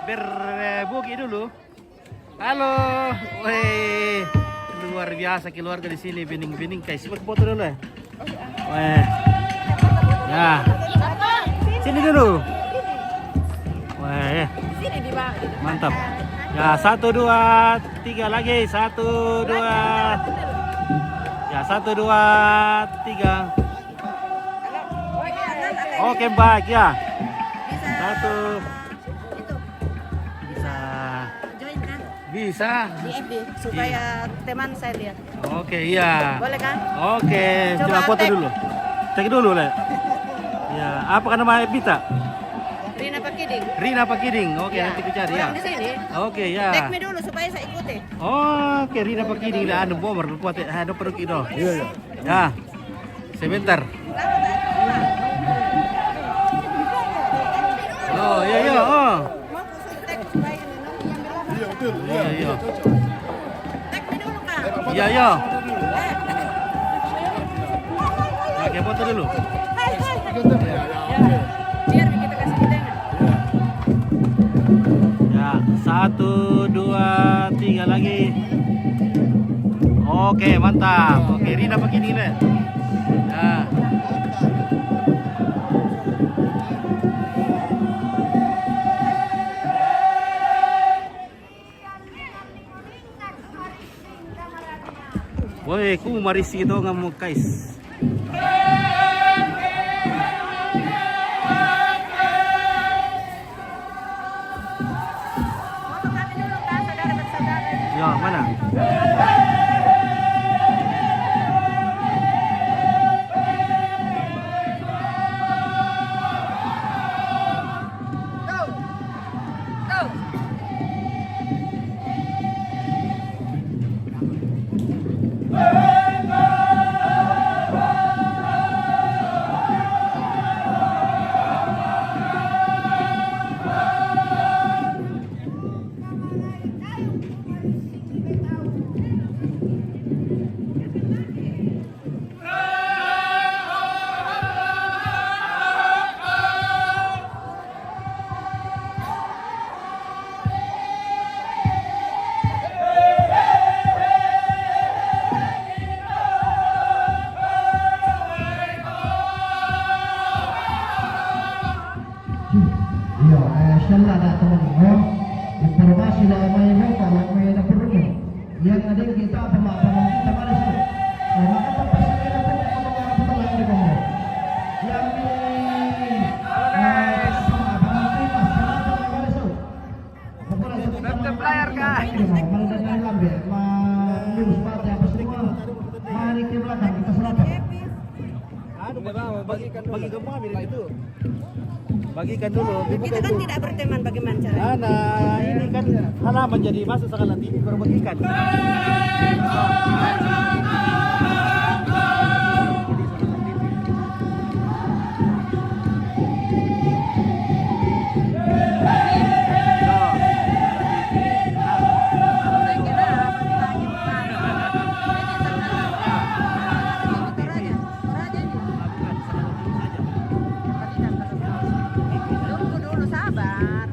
berbugi dulu. Halo, weh, luar biasa keluarga di sini, bening-bening kayak siapa foto dulu ya. Weh, ya, sini dulu. Weh, mantap. Ya 1, 2, 3 lagi, 1, 2. Ya 1, 2, 3. Oke baik ya. 1. Bisa. Di FB supaya teman saya lihat. Oke, iya. Boleh kan? Oke, coba foto dulu. Tag dulu, Le. Ya, apa kan nama Bita? Rina Pakiding. Rina Pakiding. Oke, nanti ku cari ya. Orang di sini. Oke, ya. Tag me dulu supaya saya ikuti. Oke, Rina Pakiding lah anu bomber buat ada peruk itu. Iya, iya. Ya. Sebentar. Oh, iya, iya. Oh. Iya, iya. Tag me dulu, Kak. Iya, iya. Oke, foto dulu. Biar kita kasih hidangan. Ya, 1, 2, 3 lagi. Oke, mantap. Oke, Rina begini deh. Ya. Woi, ku marisi itu nggak mau kais. Foto kami dulu, Kak, saudara bersaudara. Ya, mana? Insya ada teman-teman informasi dari mana kalau mana perlu yang ada kita pemahaman kita pada situ. Maka tempat saya dapat pemahaman lagi kamu. Yang di sama abang kita sekarang pada situ. Pokoknya player kah? Malah dengan lambe, news partai apa semua. Mari ke belakang kita selatan. Anu bagi bagikan mau ambil itu. Bagikan dulu. Kita kan tidak berteman, bagaimana caranya? Nah, ini kan halaman jadi masuk sekali nanti ini baru bagikan. Tunggu dulu, sabar.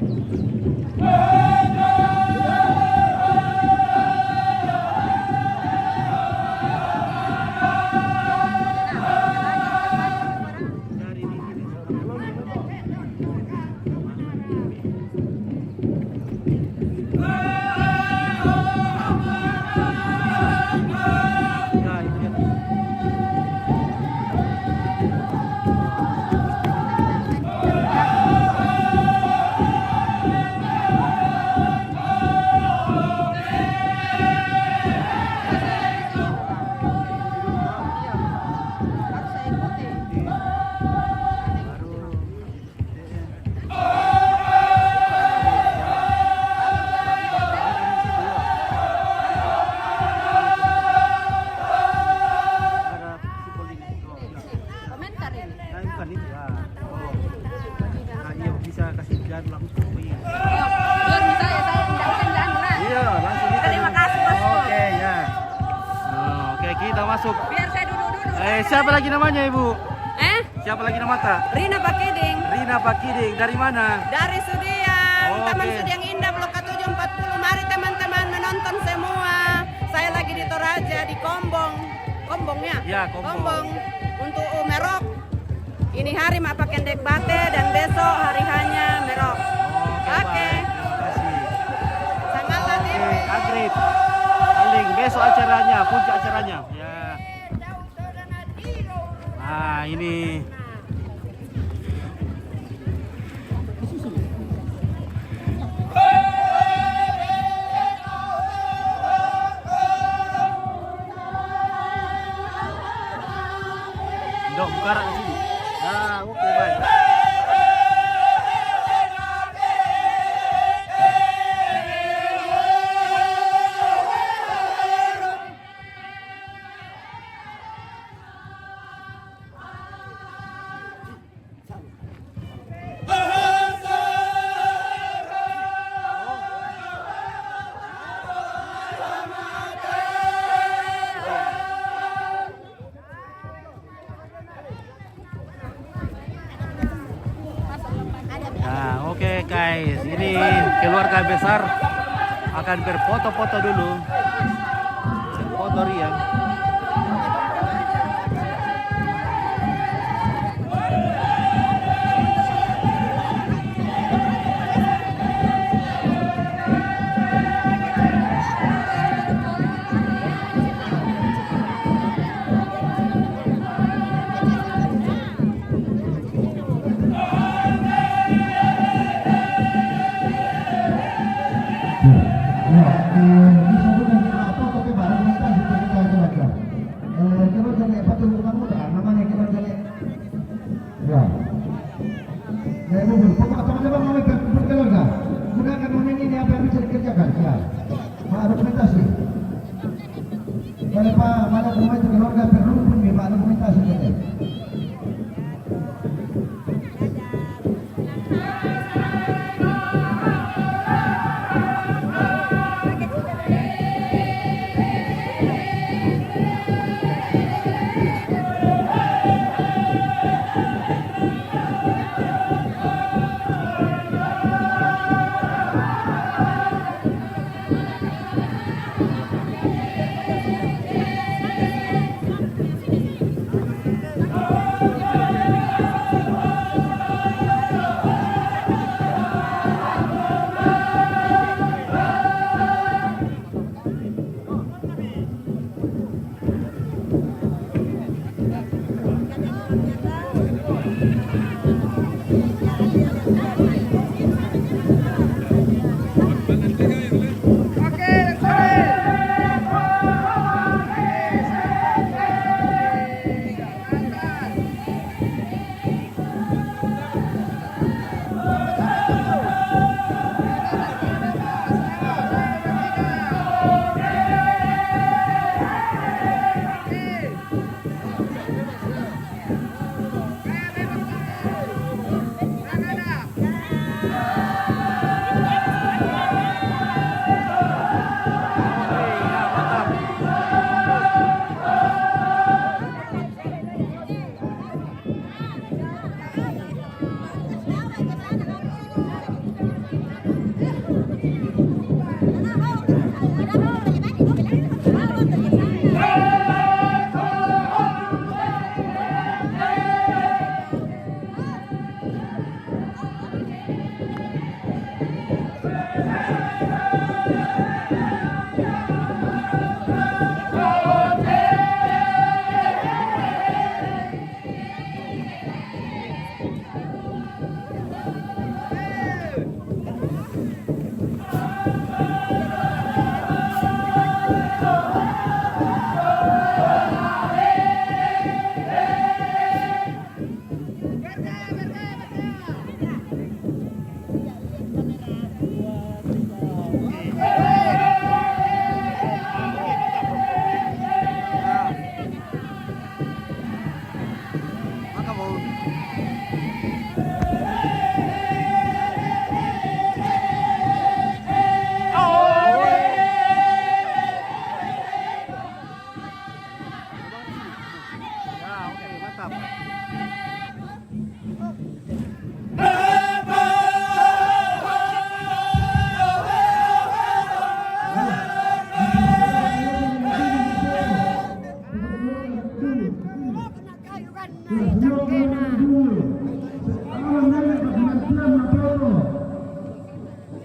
Harus saya ikuti. Komentar ini. Bisa kasih jalan langsung. Biar misalnya saya tidak usah jalan lah. Iya, langsung itu. Terima kasih, Bosku. Oke, ya. Oke, kita masuk. Biar saya duduk-duduk. Siapa lagi namanya, Ibu? Siapa lagi nama ta? Rina Pakiding. Rina Pakiding. Dari mana? Dari Sudiang, Oke. Taman Sudiang Indah Blok K740. Mari teman-teman menonton semua. Saya lagi di Toraja di Kombong. Kombongnya? Ya, Kombong. Untuk Merok. Ini hari mak pakai dek bate dan besok hari hanya Merok. Oke. Terima kasih. Sangat hati. Oke, Agrip. Paling besok acaranya, puncak acaranya. Ya. Nah, ini. Dok, buka di sini. Nah, oke, baik. Nah, oke guys, ini keluarga besar akan berfoto-foto dulu. Foto Ria. Mana rumah itu keluarga perlu pun Pak dokumentasi kita.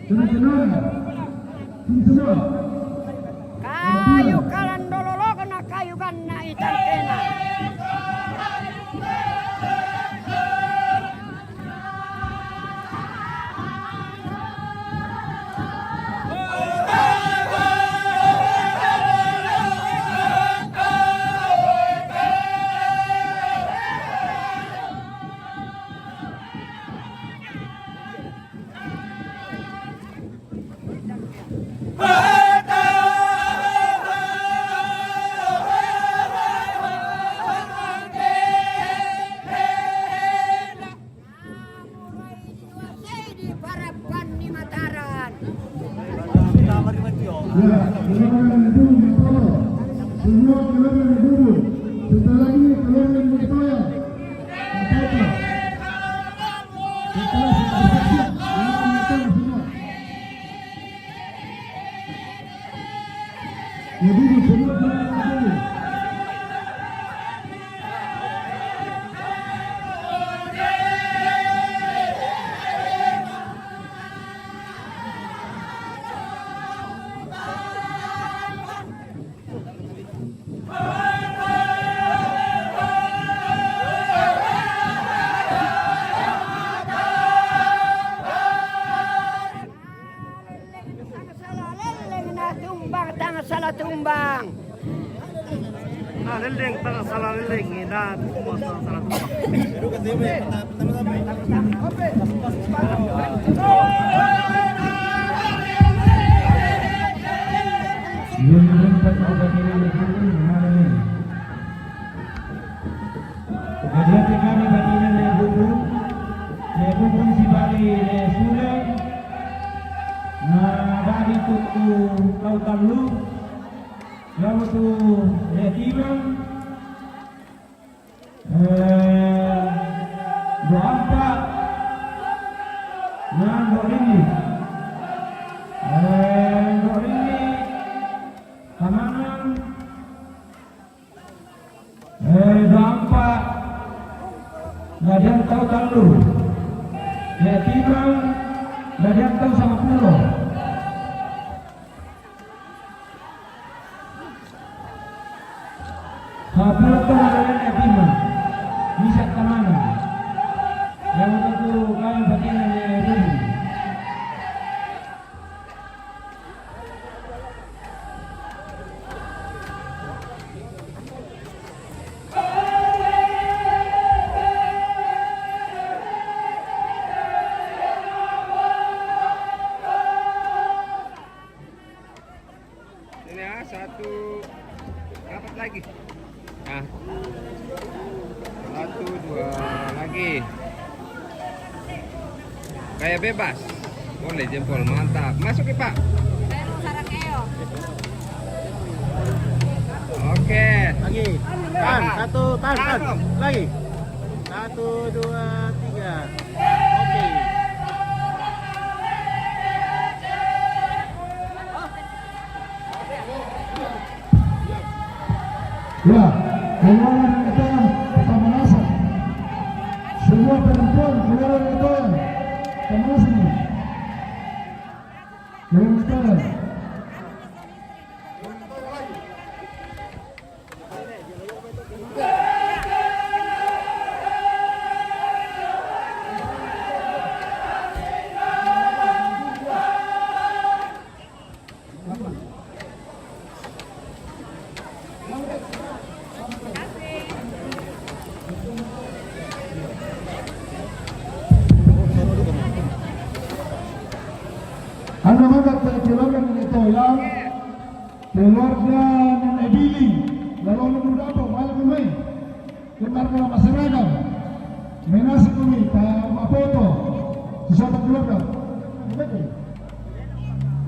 Tenang. Semua. Kayu kalan dololo kena kayu kana itan kena. Diharapkan di Mataram. Ya, keluarga itu betul. Semua keluarga itu. Setelah ini keluarga itu ya. Apa? Setelah siap, semua. Jadi semua keluarga itu. Tang salah tumbang. Ah, leleng, tengah salah leleng, ina semua salah tumbang. Lalu tu Timang, Doampa, dan Dorini, Kamangan, Doampa, Ladian Tau Talu, Timang, Ladian Tau sama Pulau. Pulau Tengah Timang, bisa kemana? Yang itu kami bagian dari ini ya, satu dapat lagi. Nah, 1, 2 lagi. Kayak bebas. Boleh jempol, mantap. Masuk ya Pak. Oke. Lagi. Tan, satu, tan. Lagi. 1, 2, 3. Oke. ya, keluaran kita pemanasan. Semua perempuan keluaran kita pemanasan. Yang sekarang. Anak-anak keluarga itu yang keluarga Nenek Billy, lalu menurut apa malam ini keluarga masyarakat menasi kami pak foto sesama keluarga,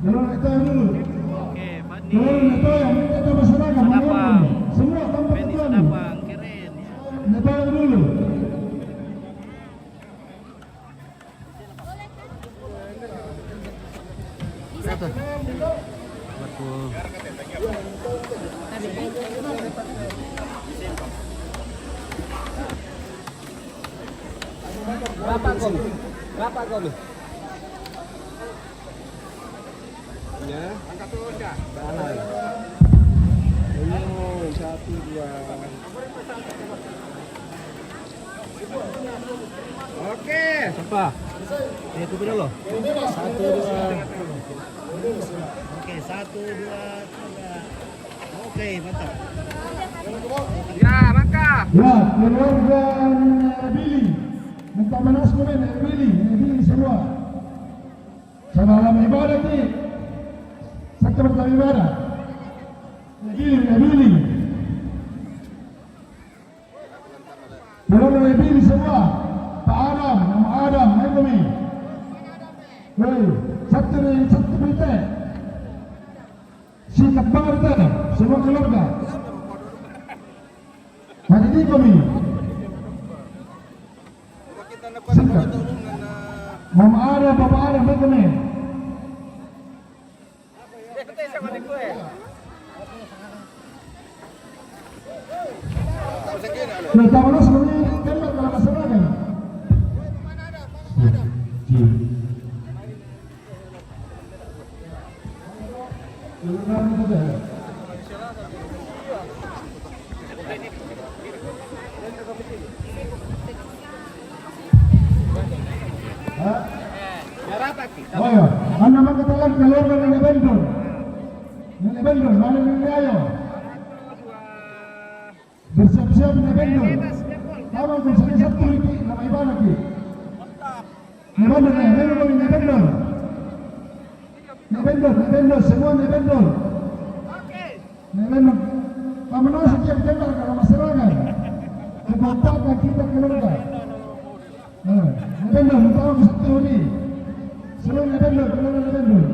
lalu itu dulu, Oke, Bani. lalu itu yang kita masyarakat Senapang. semua tanpa Bani kecuali, Senapang, keren ya. itu dulu. Satu. Betul. Bapak kami. bajunya. Angkat turun ya. Kanan. Ini 1, 2. Oke. Siapa? Itu dulu. 1, 2. Oke, 1, 2, 3. Oke, mantap. Ya, maka. Ya, keluarga Billy. Minta manas komen Billy semua. Salam ibadah ni. Sakit bertami ibadah. Billy. Keluarga Billy semua. Pak Adam, nama Adam, kami. Hei, satu berita. Sikap partai, semua keluarga. Hari ini kami. Sikap. Mama Adam, Papa Adam, kami. Kita mana sebenarnya tembak kalau masalah kan? Oh ya, anda mengatakan keluarga Nenek Bendol, mana Nenek Ayo? Bersiap-siap Nenek Bendol. Kamu bisa satu lagi nama ibadah lagi. Nenek Bendol, semua Nenek Bendol. Nenek Bendol. Kamu nasi siap tembak kalau masyarakat. Kekompakan kita keluarga. Nenek Bendol, tahu satu lagi. Semua Nenek Bendol, keluarga Nenek Bendol.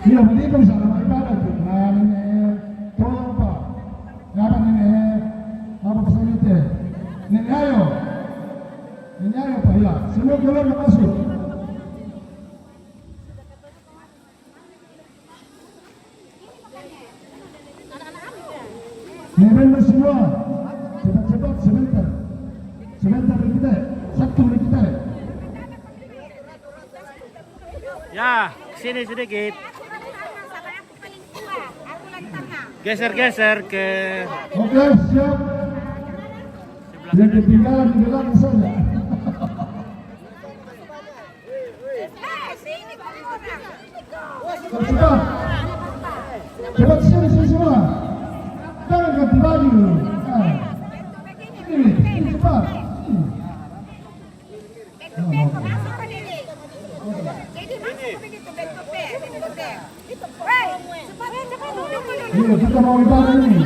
Iya, ini kan sama ibadah tu. Nah, nenek tolong apa? Apa nenek? Apa pesan itu? Nenek Ayo Pak ya. Semua keluarga masuk. Nenek semua. Cepat sebentar kita. Satu kita. Ya, sini sedikit. Geser ke Oke, siap. Yang ketinggalan di belakang saja. Cepat sini semua. Jangan ganti baju. Ini cepat. Iya, kita mau ibadah ini.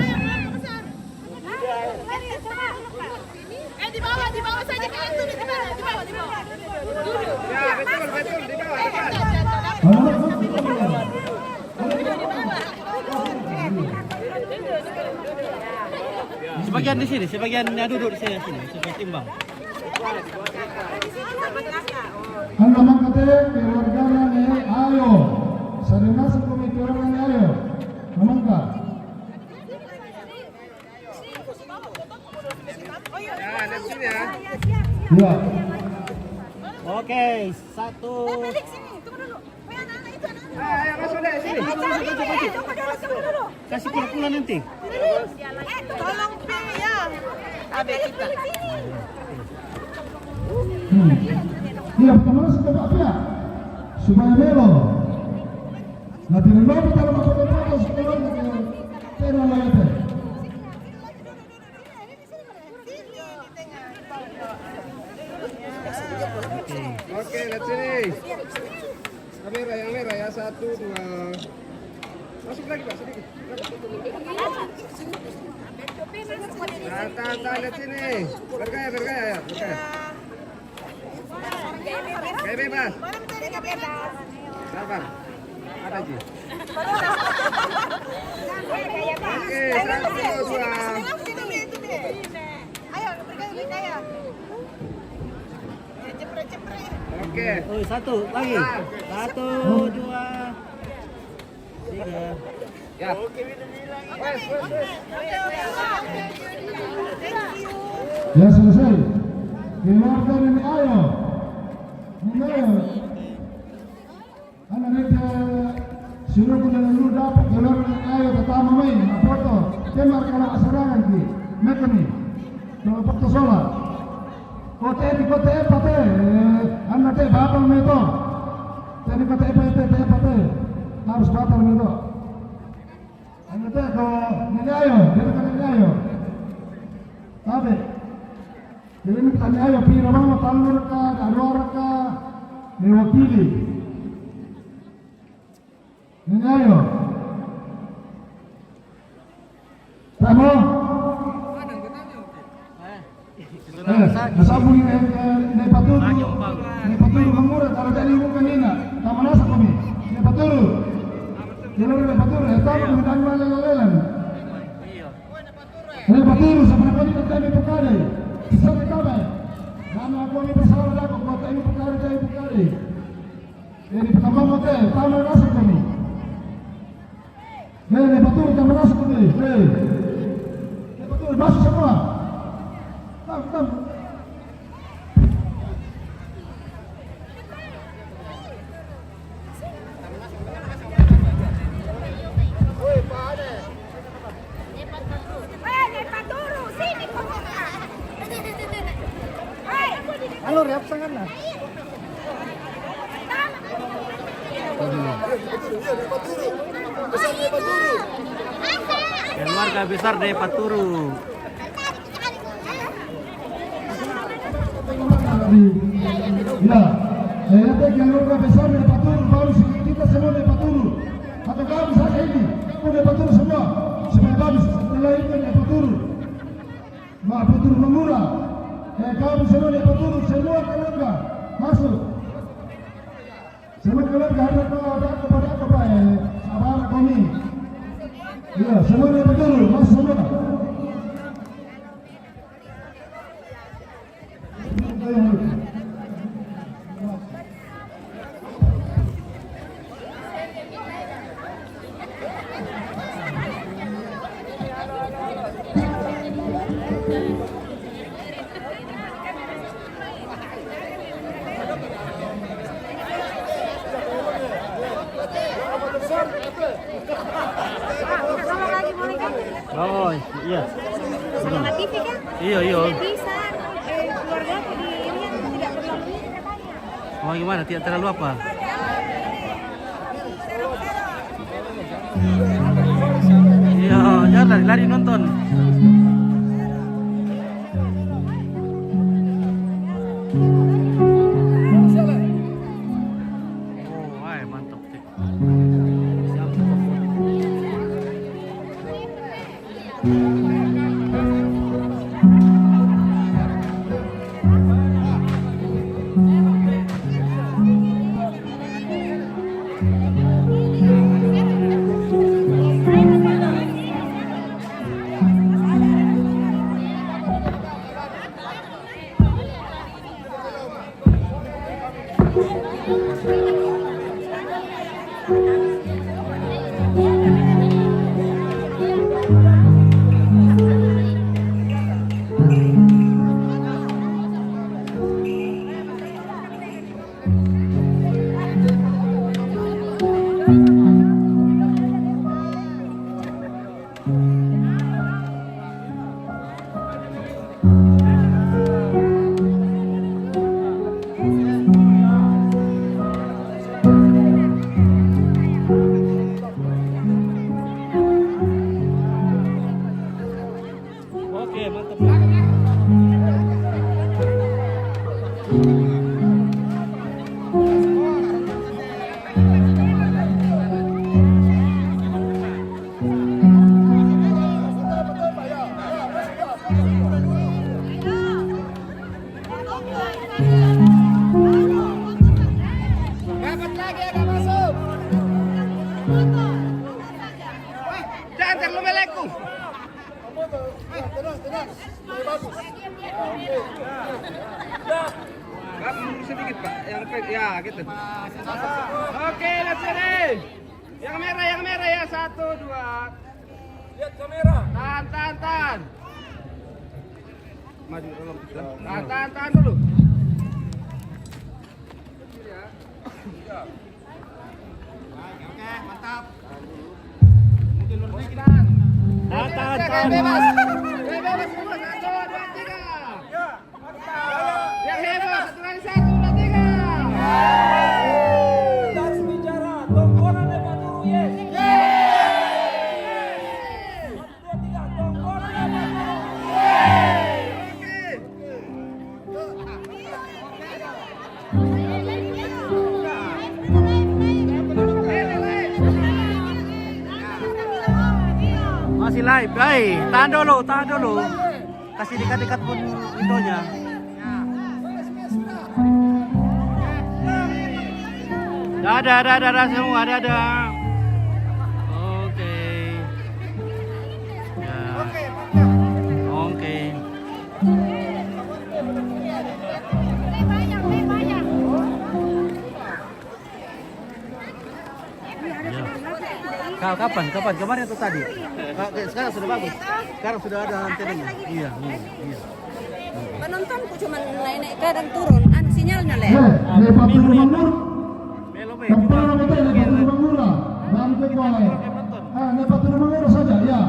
Di bawah saja kalian tuh di bawah. Ya, betul di bawah. sebagian di sini, sebagian duduk di sini supaya timbang. Anda mengatakan keluarga Nenek Ayo. Saya masuk ke keluarga Nenek Ayo. Namangka. Ya, dari sini ya. Ya. Oke, 1. Balik sini, tunggu dulu. Anak-anak itu anak-anak. Ayo masuk deh sini. Tunggu dulu. Kasih pula nanti. Tolong ya. Abe kita. Iya, pertama sudah Pak Pia. Supaya melo. Nanti lagi kalau mau foto sekarang channel lain. Oke, lihat sini. Kamera yang merah ya, 1, 2. Masuk lagi Pak, sedikit. Tahan, lihat sini. Bergaya ya. Gaya bebas. Sabar. Ada Ji. Oke, 1, 2. Ayo, bergaya. Oke. Oh, 1 lagi. 1, 2, 3. Ya. Wes. Ya selesai. Keluarkan ini ayo. Ini ayo. Anak mereka suruh dengan lu dapat keluarkan ini ayo pertama main foto. Kemar kalau serangan ki. Mereka ni. Kalau foto solat. Kota apa? Anak teh batal meto. Tadi kota apa? Harus batal meto. Anak teh kalau ini ayo, dia kan ini ayo. Tapi jadi ini tanya ayo pira mama tanur ka, darwara ka, mewakili. Ini ayo. Tamo. Nasabu ni nepaturu. Nepaturu mangura kalau jadi bukan ina. Tama nasa kami. Nepaturu. Kalau nepaturu, tahu mendan malang-malang. Nepaturu sama kami kami pekade. Sampai kapan? Nama aku ini bersalah aku buat ini pekade. Jadi pertama mate, tahu nasa kami. Nepaturu tahu nasa kami. Nepaturu masuk semua. Tam. Halo, reap sangat lah. Keluarga besar dari Paturu. Ya, saya teh keluarga besar dari Paturu, baru kita semua dari Paturu. Atau kamu saja ini, kamu dari Paturu semua. Supaya bagus, setelah itu dari Paturu. Mak Paturu mengurang. Kamu semua dari Paturu, semua keluarga masuk. Semua keluarga ada kepada apa Pak? Sabar kami. Iya, semua dari Paturu, masuk semua. Oh iya. Sama TV kan? Iya. Bisa. Keluarga aku di ini yang tidak terlalu ini katanya. Oh gimana? Tidak terlalu apa? Iya, jangan lari nonton. Oh, ay, mantap. Oke, mantap. Dapat lagi agak masuk. Jangan terlalu melengkung. Tenang. Bagus. Pak, mundur sedikit Pak. Yang ya gitu. Oke, let's go. Yang merah ya 1, 2. Lihat kamera. Tahan. Maju dalam. Tahan dulu. Oke, mantap. Tahan. Tahan. Bebas semua. 1, 2, 3. Yang hebat. 1 lagi 1, 2, 3. Harus bicara. Tongkonan hebat dulu, yes. 1, 2, 3. Tongkonan hebat dulu. Masih live, tahan dulu. Kasih dekat-dekat pun indonya. Dadah semua, dadah. Oke. Ya. Oke. Kapan? Kemarin atau tadi? Sekarang sudah bagus. Sekarang sudah ada antenanya. Iya. Penontonku cuma naik kadang turun, sinyalnya le. Melo saja ya.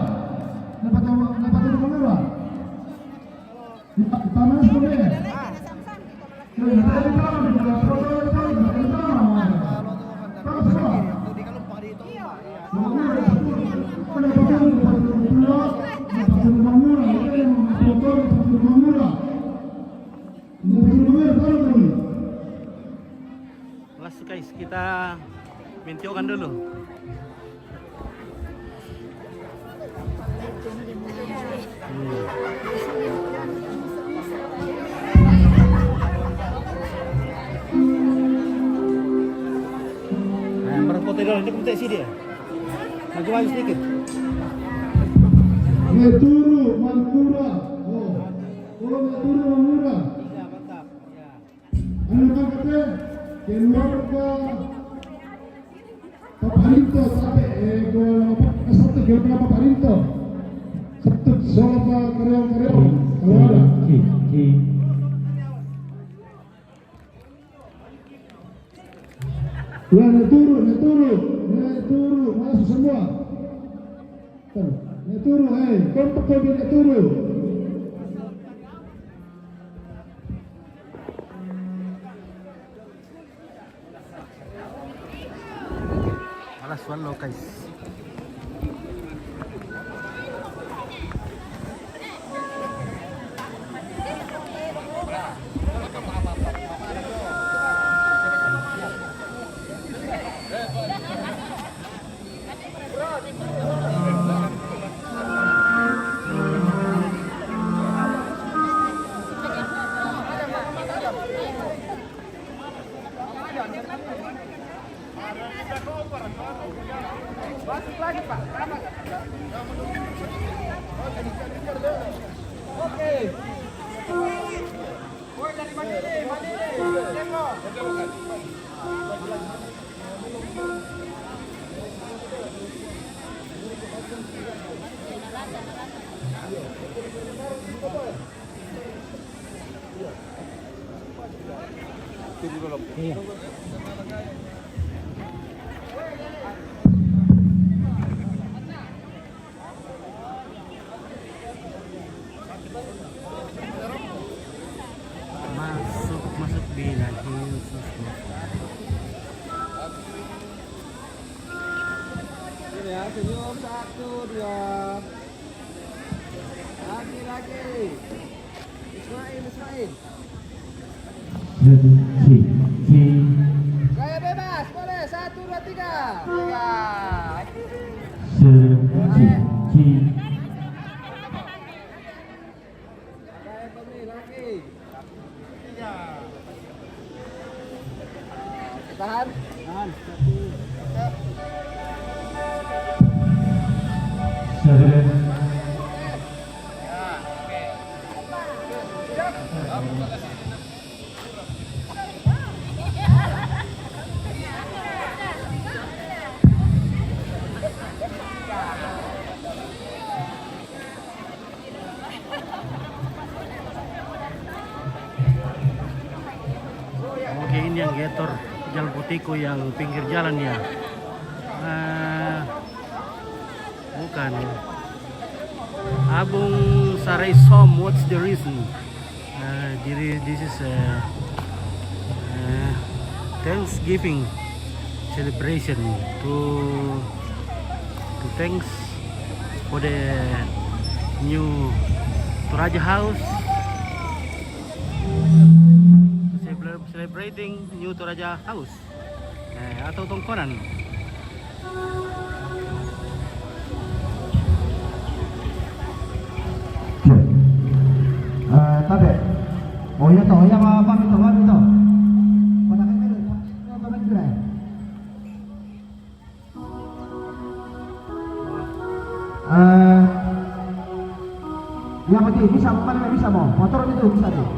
Guys, kita mintiukan dulu. Berfoto dulu, ini kunci dia. Maju sedikit. Meturu Mankura. Meturu Mankura. Iya, mantap. Ya. Kata keluarga Paparinto sampai satu keluarga Paparinto satu sama karyawan kalau ada. Ya, neturu, masuk semua. Neturu, kompak kau neturu. Malas swallow guys. Masuk lagi, Pak. Oke. Woi, dari mana ini? Tengok. Iya. Masuk bila Yesus. Ini ya, senyum 1, 2. Lagi. Ismail. Gaya bebas, boleh. 1, 2, 3. Tahan. motor jalan putihku yang pinggir jalan ya. Bukan. Abung Sarai Som, what's the reason? This is Thanksgiving celebration to thanks for the new Toraja house, celebrating new Toraja house atau tongkonan. Tabe. Oh ya toh, yang apa itu? Pada kan itu, apa lagi lah? Yang penting bisa, mana bisa mau? Motor itu bisa deh.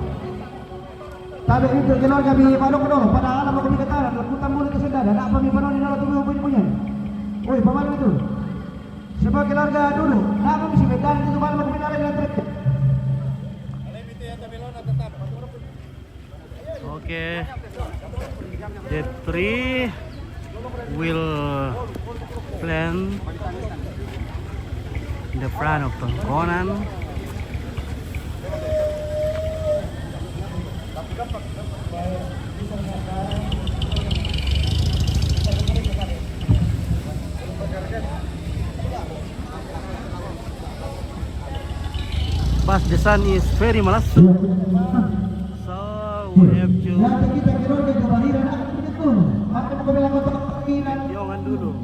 Tabe itu kalau kami balok dulu, pada alam kami katakan, leputan mulut kesedar, ada apa mi panon di dalam tubuh punya. Oi, paman itu. Sebab keluarga dulu, nak kami si bedan itu malam kami nalar dengan truk. Okay, the three will plant in the front of Tongkonan. But the sun is very malasu. We have to Jangan dulu.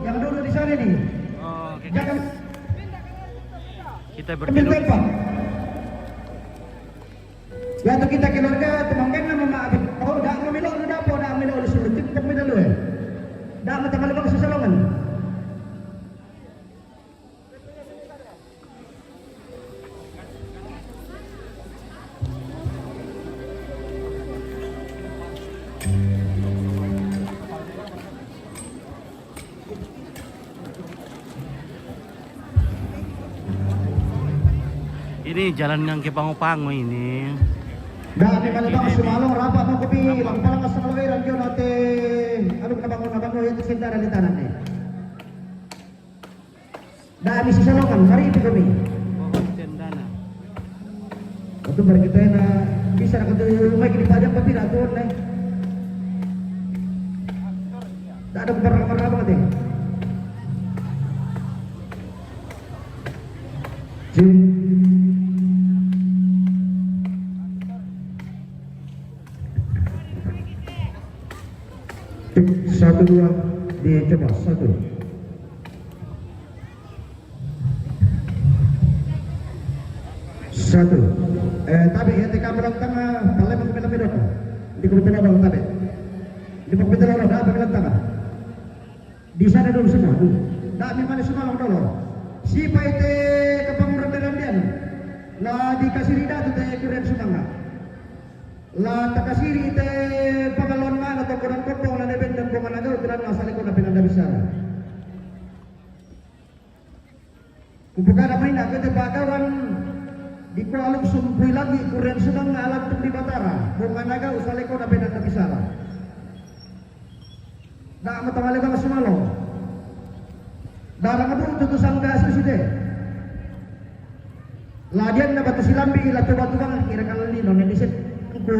Yang dulu di sana nih. Oke, guys. Kita berbelok. Ya tuh kita keluarga temankan nama maafin. Oh, dah memilih lu dah dah memilih oleh sulit kita memilih lu. Dah mata malam kesalongan. Ini jalan yang ke Pangu-Pangu ini. Dah di mana bang sumalong rapat mau kopi, lang palang kasamawiran kyo nate. Ano nabangon yung sindara di tanan eh. Dah misi salongan, hari itu kami. Oh, tendana. Itu bagi kita na bisa nak tu rumah kini padang tapi dah turun eh. Tak ada kamar apa deh. Satu dua dicoba satu. Tapi ya teka belang tengah, kalau memang beda tu. Di kebetulan orang tabe. Di kebetulan orang dah belang tengah. Di sana dulu semua. Dah memang semua orang dulu. Si paite kepanguran dalam lah dikasih rida tu teh keren sumanga. Lah takasiri te pangalon man atau kurang kopong na deben dan pemanaga uteran asal ko na pinanda bisara. Kubuka ramai nak kete bagawan di ko aluk sumpui lagi kuren sumang alam tum di Batara. Pemanaga usale ko na pinanda bisara. Dak matamale bang sumalo. Darang adu tutusan gas sudah. Ladian na batu silambi ila tu batu bang kira kalani non diset ku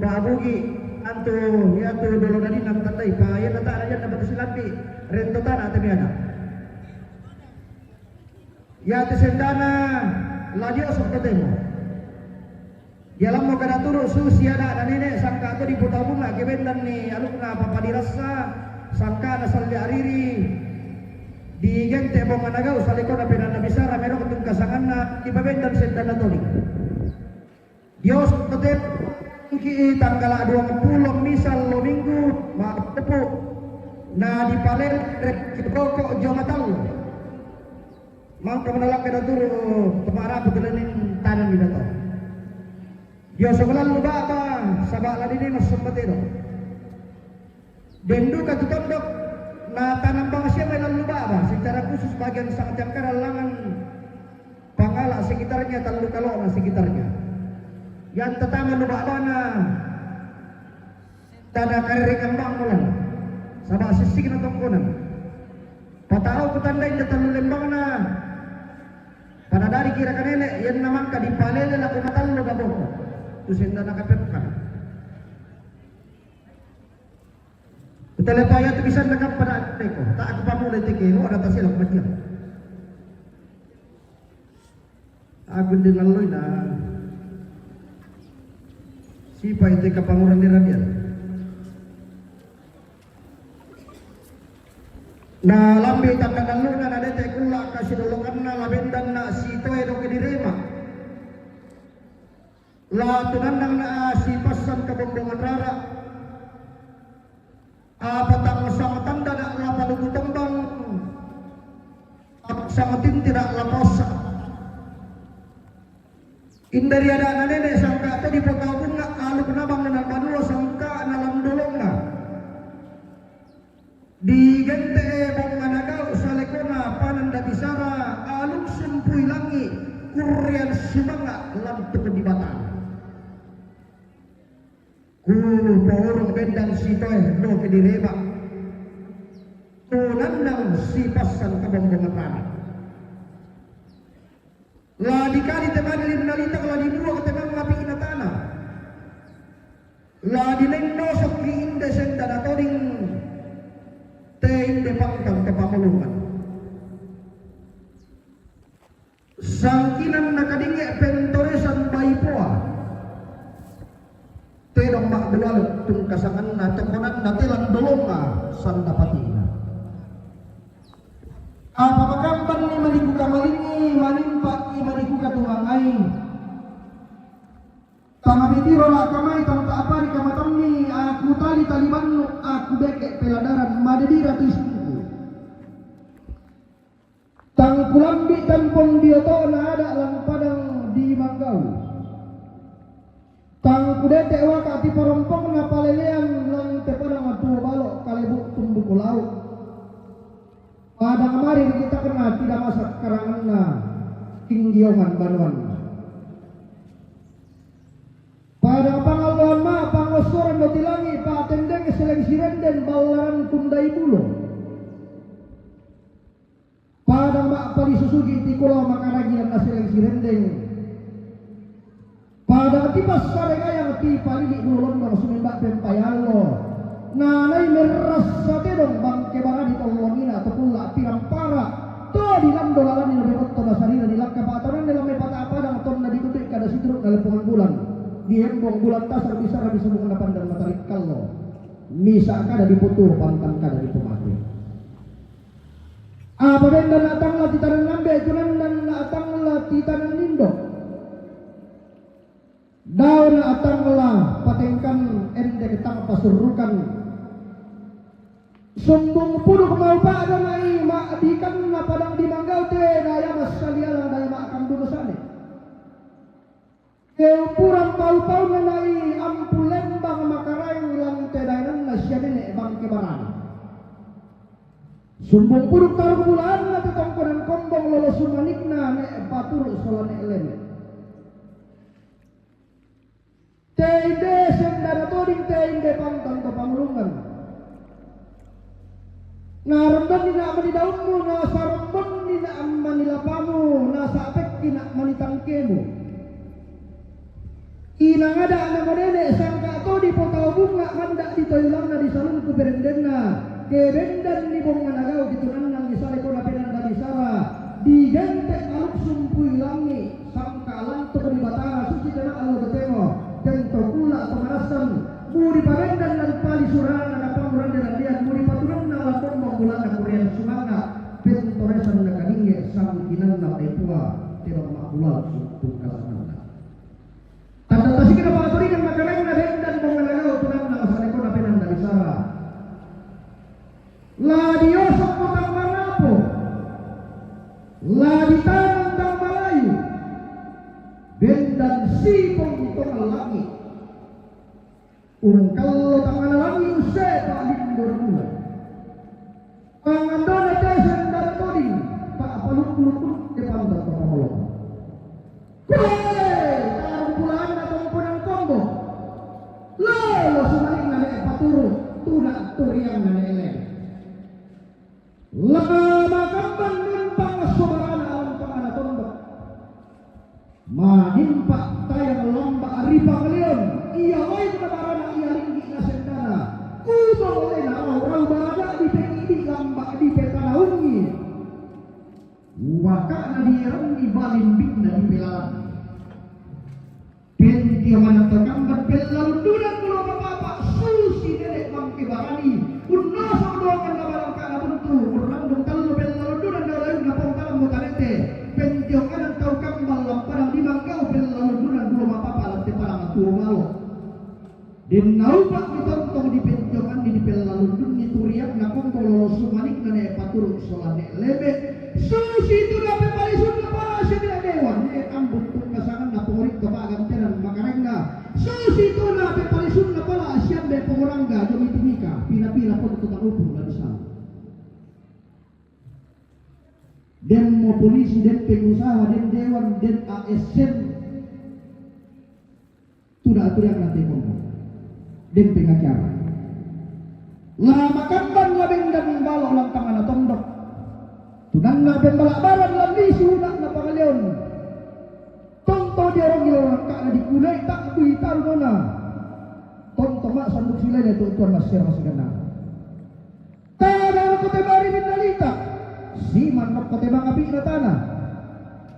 babugi antu ya tu dolo dari nam tandai pa ya nata aja na batu silambi rento tanah tapi ada. Ya te sendana ladio sok temo. Ya lam mo kada turu susia da nenek sangka tu di putar bunga kebendan ni aluk na papa dirasa sangka na salli ariri di gente mo managa usali ko na pinana bisara meron kung kasangan na ibabendan sendana toli. Dios tetep ki tanggal 20 misal lo minggu tepu na di palen rek koko jomatal. Mang pemenalak kada turu temara betulanin tanan di dato. Dios sebelah luba apa sabak ladini mas sempatero. Dendu katutondok na tanam bangsia may laluba ba secara khusus bagian sangat jangkar langan pangala sekitarnya talu kalau na sekitarnya yang tetangga lubak bana tada karere kembang mulan sama sisik na tongkonan patao kutanday na talulembang na pada dari kira kanene yan naman ka di palele la kumatalo gabong tusinda nakapetkan utalapaya tu bisa nakap pada teko tak aku pamulay teke ada tasil aku matiyan aku dengan loy na sipa ite kapanguran ni Rabian na lambi takanan luna na dete kula kasidolokan na labendan na sito edo kinirema la tunandang na sipasan kabombongan rara apatang sama tanda na lapalugu tembang sama tintirak laposa indari ada na nene sangka to di pagkabun nga aluk nabang na nagmanulo sangka na landolong na di gente bong managaw sa lekona pananda bisara aluk sumpuy langi kurian simanga lanto di batang ku porong bendang sitoy do kedireba tunandang sipasan kabombongan rana la dikali teman nalita la dibuang teman ngapi inatana la dinengnosok ki inde senda datoring te inde pangkang kepamulungan sangkinan nakadinge pentoresan baipoa te dong mak belalut tung kasangan na tekonan na telan dolonga sandapatina apa makamban ni maniku kamalingi manimpak i maniku katuangai tamabitiro la kamai tam taapari kamatamni aku tali talibannu aku bekek peladaran madedira tuisku tang kulambi tampong bioto na ada lang padang di Manggau tang kudete waka ti parompong na palelean lang te padang atuo balok kalebuk tumbuku laut pada kemarin kita kena tidak masak karangan na tinggiongan banuan pada pangaluan ma pangosoran dotilangi patendeng seleng sirenden balaran kundai bulo pada mak pali susugi tikulau makaragian na seleng sirendeng pada tipas sarengayang ti palili dulon ng sumimbak pempayalo nanay meras sa tedong bangke barani tolongina atau pula pirang para to di lam dolalan ni lebih to nasarina nila kapataran nila may patapadang ton na ditutik kada sidruk na lepungan bulan di hembong bulan tasar bisa rabi sumung na pandang matarik kallo misa kada diputur pantang kada dipumati apa benda natang la titanan nambe kunan dan natang la titanan nindo daun atang la patengkan ende ketang pasurukan sumbung puluh mau pak damai mak dikan na padang di Manggau te daya mas kaliala daya mak kang dunusane ke upurang pau-pau menai ampul lembang makarai lang te dayan na syadene bang kebaran sumbung puluh taruh bulan na tetongkonan kombong lolo sumanikna ne batur solane elene te ide sendara toding te ide pantang kepamulungan narendon nina manidaunmu nasa rembon nina manilapamu nasa apek kina manitangkemu inang ada anak menene sangka to di potau bunga mandak di toyulang na di salun ku berendena ke bendan ni bong managau ditunan nang di sale kona penan dari sara di gente aluk sumpui langi sangka lanto di batara suci dana alu ketemo tento kula atau marasan muri pabendan dan pali surana na panguran dan lian muri paturan na lapon bulan na kurian sumanga pentoresan na kaninge sang kinan na epua tiro makula untuk kasanana tanda tasik na paturin ang makalay na bendan mong nalagaw tunan na masaneko na penan dari sara la diosok mo tang marapo la ditanong tang malayu bendan sipong itong langit kalau tangan langi usai pak lindur bulan pangandona tesan dan toding pak paluk-paluk depan bapak Allah kue taruh bulan atau pun turiang nanele lama kamban nimpang soberana alam pangana tondok manimpa tayang lamba aripa kalian iya lain kebarana iya ringgi nasendana kuno lena orang barada di pengidi lamba di petana ungi waka na dirangi balimbing na di pelalan penti mana terkambat pelalun dunan mulo bapak susi dedek mangkibarani unna sodokan na balang kana buntu urandung telu pelalun dunan dalayun na pongkalam mutarete penti kanan kau kambal lamparang di manggau pelalun dunan mulo bapak lantai parang atuo malo din naupak ditontong di penjokan di pelalun dun ni turiak na kong tololo sumanik na ne paturuk solane lebe susi itu dapat palisun na para siya nila dewan ni ambut kong kasangan na pengurik kapagan tenan makarengga susi itu dapat palisun na pala siya de pengurangga jomitimika pina-pina po tutang upong lansang den mo polisi den pengusaha den dewan den ASN tuda yang nanti ngomong den pengacara lama kamban labing dan balok lang tangan na tondok tunan na pembalabaran lang di sunak na pangalion tonto dia orang ilang ka na dikulay tak kuitar mo na tonto mak sanduk sila na ito tuan masir masigana tada ko te bari minalita siman mo ko te mga na tanah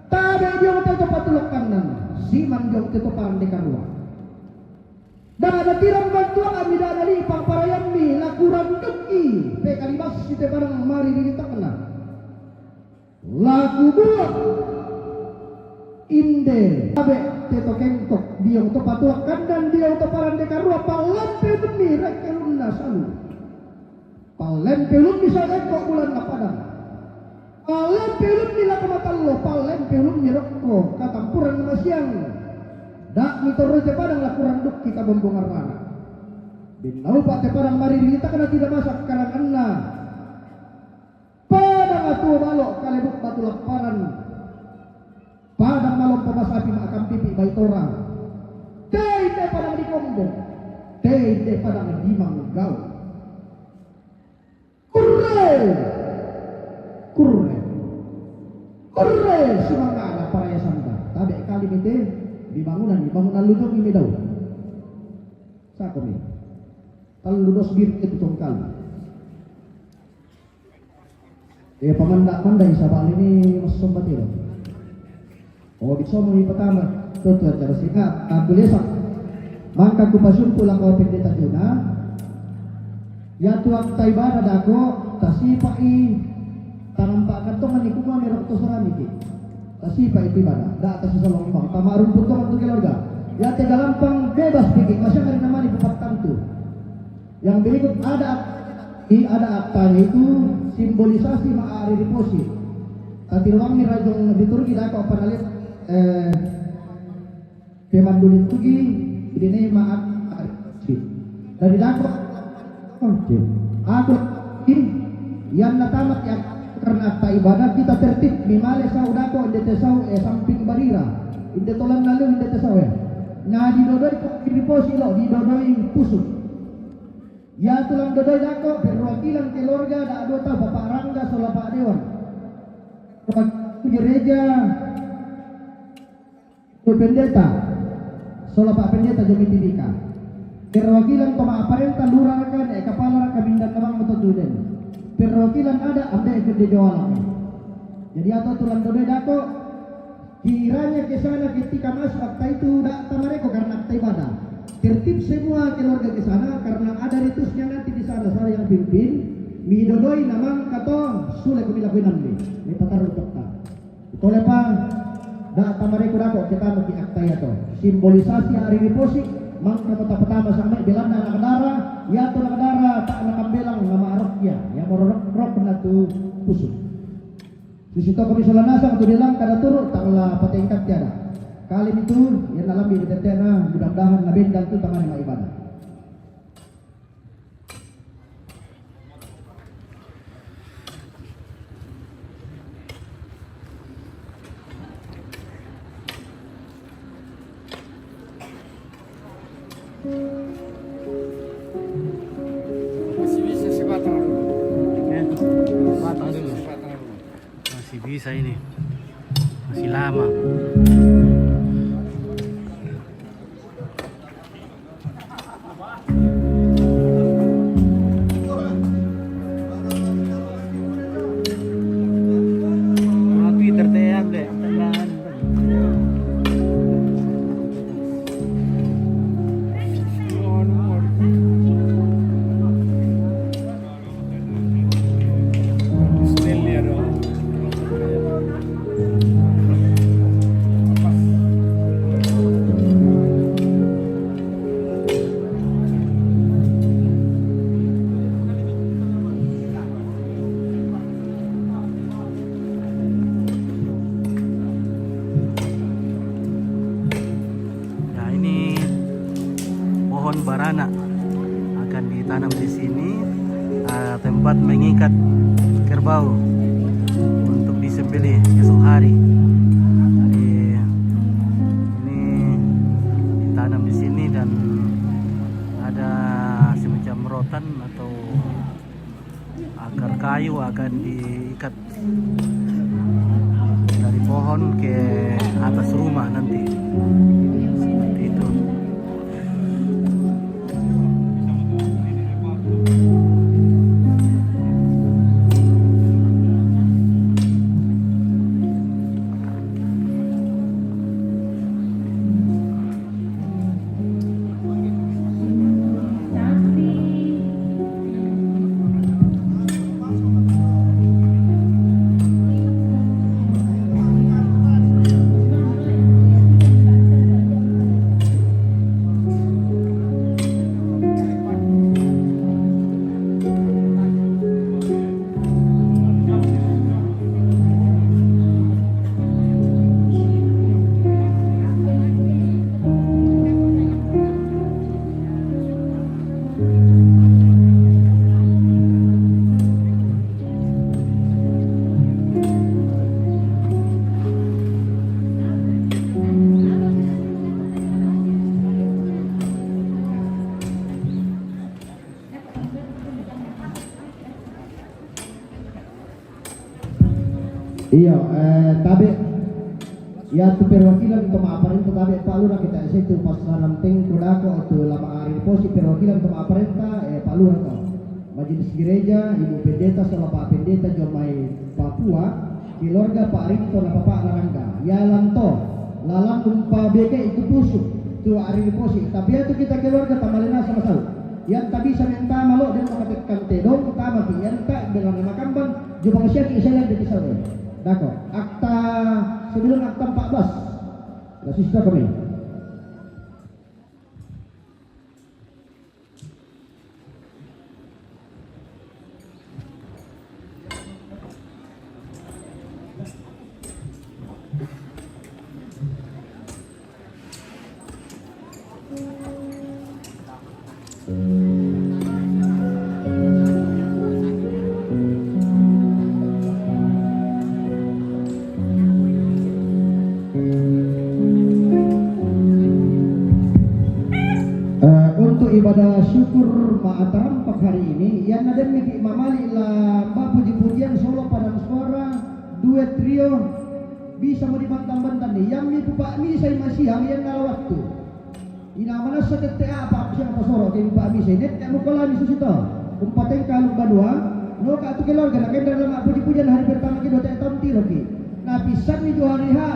tada diyo ko te patulok kanan siman diyo ko te parang dekarua dada tirang bantuan kami dada lipang parayan mi lakuran duki pe kalibas si te parang mari diri takna laku buat inde abe teto kengkok dia untuk patulak kandan dia untuk parang dekarua palempe demi rekelunna salu palempe lum bisa kengkok bulan na padang palempe lum nila kamatallo palempe lum nirokko katampuran na siang dak mitoro te padang lakuran duk kita bombongar rana binau pak te padang mari kita kena tidak masak karang anna padang atu balok kalebuk batu laparan padang malom pemasapi makam pipi bait orang te padang di kombong te padang di manggau kurre sumangana paraya sangka tabe kali mite di bangunan ludok ini daw sa kami kalau ludos bir itu tongkal pamanda isa bali ni mas sombatiro bisa mo pertama tutu cara sikat kulisak mangka kupasun pulang kau pendeta juna ya tuang taibara dako tasipai tanampak kantongan ni kuma merok to saramiki tasipa itu ibadah dak atas salong bang tamarun putung untuk keluarga ya tega lampang bebas pikir masih hari namanya bupat kantu yang berikut ada aktanya itu simbolisasi ma'ari riposi tadi ruang mirajong di Turki dak apa nalit kemandulin Turki ini ma'at dari dak aku yang natamat yang karena akta ibadah kita tertib mimale sauda ko inde tesau samping barira inde tolan lalu inde tesau na di dodoi ko riposi lo di dodoi pusuk ya tulang dodoi dako perwakilan keluarga da adota bapak rangga sola pak dewan gereja pendeta sola pak pendeta jomitivika perwakilan pemaaparenta lurakan kepala kabinda kamang motoduden perwakilan ada gede jawalan jadi atau tulang dode dako kiranya ke sana ketika masuk akta itu dak tamareko karena akta ibadah tertib semua keluarga ke sana karena ada ritusnya nanti di sana saya yang pimpin mi dodoi namang kato sule kumilakuinan ni patarun dokta oleh pa dak tamareko dako kita maki akta ya to simbolisasi hari riposi mangka pertama sampai belanda anak darah ya tu anak darah tak nak belang nama aroknya ya morok na tu pusuk di situ kami solanasa untuk bilang kada turut tangla patengkat tiada kali itu yang dalam di tetena mudah-mudahan nabendang tu tangan yang ibadah Masih Ya, patang dulu. Masih bisa ini. Masih lama. Twitter teh deh. Nah, ini pohon barana akan ditanam di sini, tempat mengikat kerbau untuk disembelih esok hari. Jadi ini ditanam di sini dan ada semacam rotan atau akar kayu akan diikat dari pohon ke atas rumah nanti. Seperti itu. Iya, tabe ya tu perwakilan untuk maaparenta tabe Pak Lurah kita situ pas naramping kudako itu lama hari posi perwakilan untuk maaparenta Pak Lurah to. Majelis gereja, Ibu Pendeta sama Pak Pendeta Jomai Papua, keluarga Pak Rito na Bapak Larangga. Ya lanto, lalang umpa beke itu pusuk tu hari posi. Tapi itu kita keluarga tamalena sama tahu. Yang tak bisa minta malo dan mengatakan tedong utama yang tak dengan makamban jumpa siapa isalan di kisah. D'accord. Akta sebelum akta 14. La sista kami. Untuk ibadah syukur Ma'atarampak hari ini yang ada miki mamali lah Mbak puji-pujian solo pada suara duet trio bisa mau dibantang-bantang nih yang mi Pak Mi saya masih yang kalau waktu ina mana sa TTA apa siang pasoro kay Pak Mi saya net mo kala mi susito umpateng kalung badua no ka tu keluarga na kenda lang puji-pujian hari pertama ki 2 tahun tiro ki na pisan mi hari ha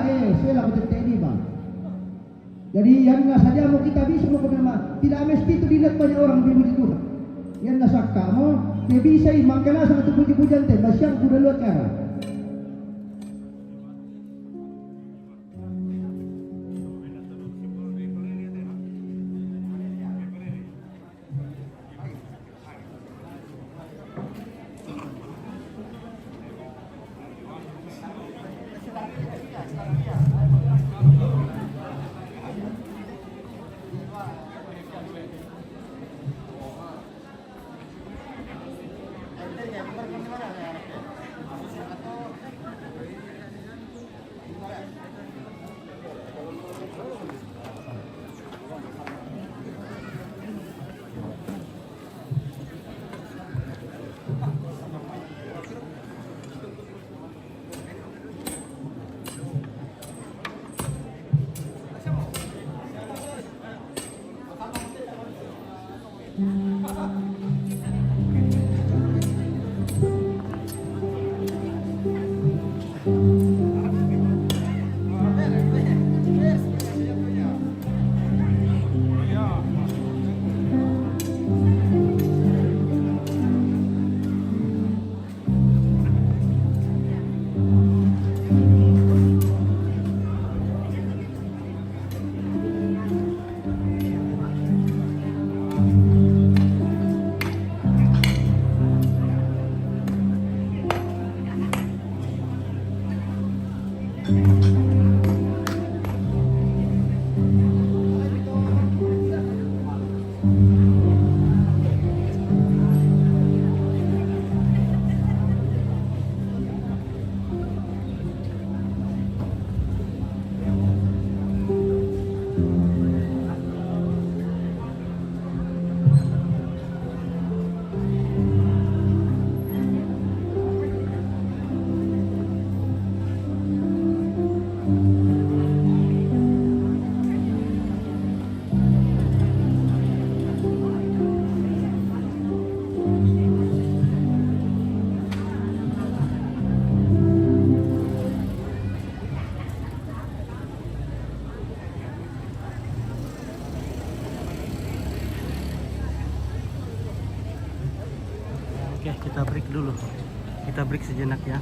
sila ko TTA di ba. Jadi yang saja mau kita bisa mau kenal tidak mesti itu dilihat banyak orang dipuji Tuhan. Yang nasakka mau dia bisa makanya sangat puji-pujian teh basyang kuda luar cara. Oke, kita break dulu. Kita break sejenak ya.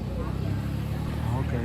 Oke.